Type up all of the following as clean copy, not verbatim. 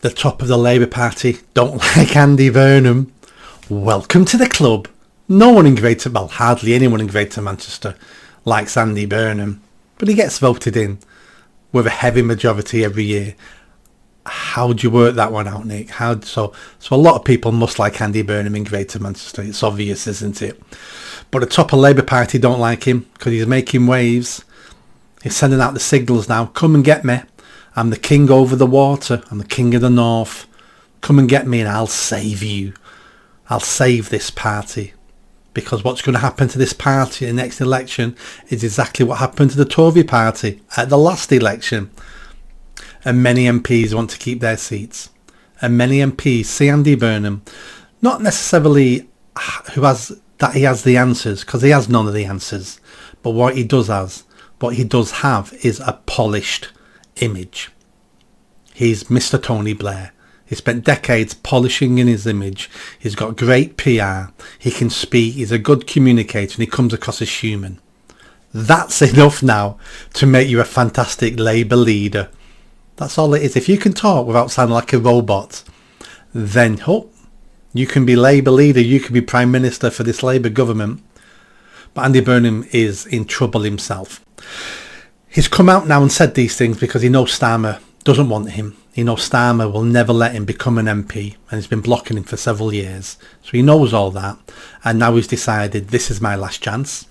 the top of the Labour Party don't like Andy Burnham. Welcome to the club. No one in hardly anyone in Greater Manchester likes Andy Burnham, but he gets voted in with a heavy majority every year. How do you work that one out, Nick? So a lot of people must like Andy Burnham in Greater Manchester. It's obvious, isn't it? But the top of Labour Party don't like him because he's making waves. He's sending out the signals now. Come and get me. I'm the king over the water. I'm the king of the north. Come and get me and I'll save you. I'll save this party. Because what's going to happen to this party in the next election is exactly what happened to the Tory party at the last election. And many MPs want to keep their seats. And many MPs see Andy Burnham, not necessarily that he has the answers, because he has none of the answers. But what he does have is a polished image. He's Mr. Tony Blair. He spent decades polishing in his image. He's got great PR. He can speak. He's a good communicator and he comes across as human. That's enough now to make you a fantastic Labour leader. That's all it is. If you can talk without sounding like a robot, then you can be Labour leader. You can be Prime Minister for this Labour government. But Andy Burnham is in trouble himself. He's come out now and said these things because he knows Starmer doesn't want him. He knows Starmer will never let him become an MP and he's been blocking him for several years. So he knows all that. And now he's decided this is my last chance.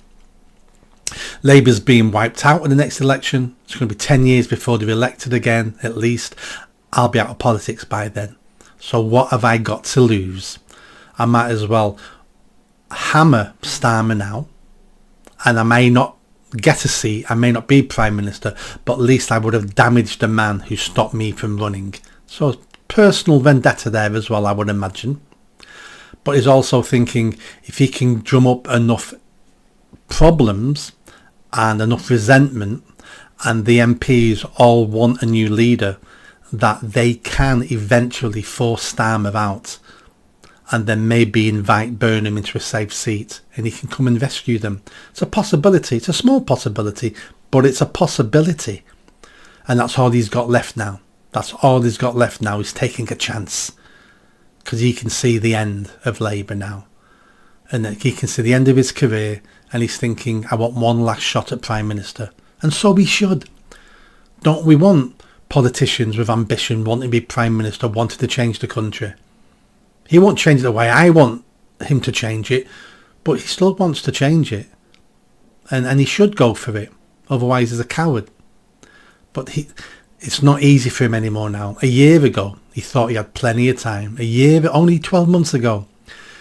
Labour's being wiped out in the next election. It's going to be 10 years before they're elected again, at least. I'll be out of politics by then. So what have I got to lose? I might as well hammer Starmer now. And I may not get a seat, I may not be Prime Minister, but at least I would have damaged the man who stopped me from running. So personal vendetta there as well, I would imagine. But he's also thinking if he can drum up enough problems and enough resentment and the MPs all want a new leader, that they can eventually force Starmer out and then maybe invite Burnham into a safe seat and he can come and rescue them. It's a possibility. It's a small possibility, but it's a possibility. And that's all he's got left now. That's all he's got left now is taking a chance. Because he can see the end of Labour now. And he can see the end of his career and he's thinking, I want one last shot at Prime Minister. And so we should. Don't we want politicians with ambition wanting to be Prime Minister, wanting to change the country? He won't change it the way I want him to change it, but he still wants to change it. And he should go for it. Otherwise he's a coward. But it's not easy for him anymore now. A year ago, he thought he had plenty of time. Only 12 months ago,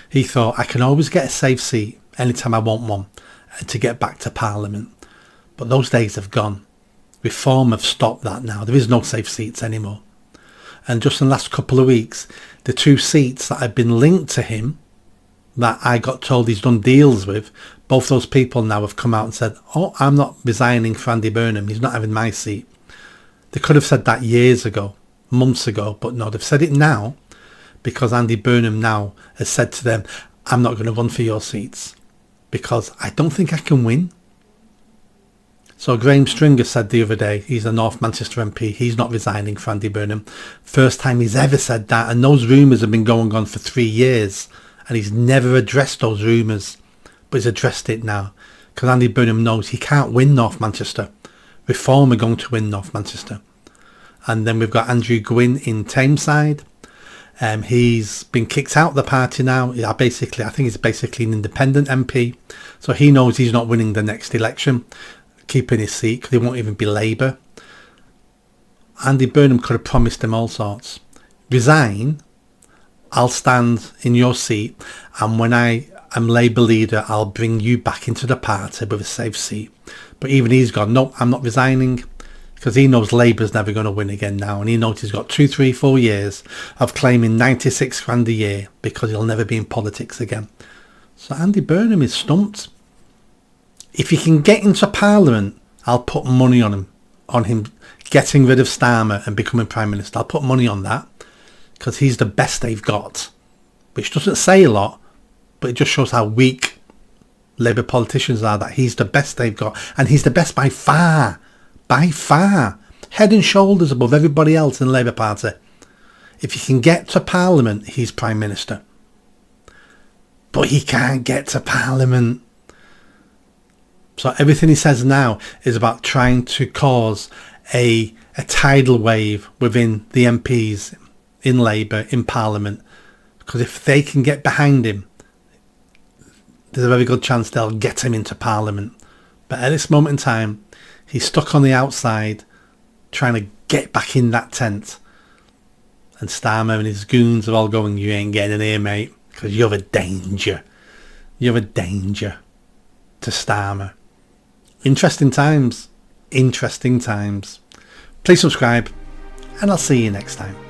he thought I can always get a safe seat anytime I want one and to get back to Parliament. But those days have gone. Reform have stopped that now. There is no safe seats anymore. And just in the last couple of weeks, the two seats that have been linked to him, that I got told he's done deals with, both those people now have come out and said, I'm not resigning for Andy Burnham. He's not having my seat. They could have said that years ago, months ago, but no, they've said it now because Andy Burnham now has said to them, I'm not going to run for your seats because I don't think I can win. So Graham Stringer said the other day, he's a North Manchester MP, he's not resigning for Andy Burnham. First time he's ever said that, and those rumours have been going on for 3 years, and he's never addressed those rumours, but he's addressed it now, because Andy Burnham knows he can't win North Manchester. Reform are going to win North Manchester. And then we've got Andrew Gwynn in Tameside. He's been kicked out of the party now. I think he's basically an independent MP, so he knows he's not winning the next election, keeping his seat because he won't even be Labour. Andy Burnham could have promised him all sorts. Resign, I'll stand in your seat, and when I am Labour leader, I'll bring you back into the party with a safe seat. But even he's gone, no, I'm not resigning, because he knows Labour's never going to win again now, and he knows he's got 2, 3, 4 years of claiming 96 grand a year because he'll never be in politics again. So Andy Burnham is stumped. If he can get into Parliament, I'll put money on him getting rid of Starmer and becoming Prime Minister. I'll put money on that because he's the best they've got, which doesn't say a lot, but it just shows how weak Labour politicians are, that he's the best they've got, and he's the best by far, head and shoulders above everybody else in the Labour Party. If he can get to Parliament, he's Prime Minister. But he can't get to Parliament. So everything he says now is about trying to cause a tidal wave within the MPs in Labour, in Parliament. Because if they can get behind him, there's a very good chance they'll get him into Parliament. But at this moment in time, he's stuck on the outside trying to get back in that tent. And Starmer and his goons are all going, you ain't getting in here, mate, because you're a danger. You're a danger to Starmer. Interesting times. Interesting times. Please subscribe, and I'll see you next time.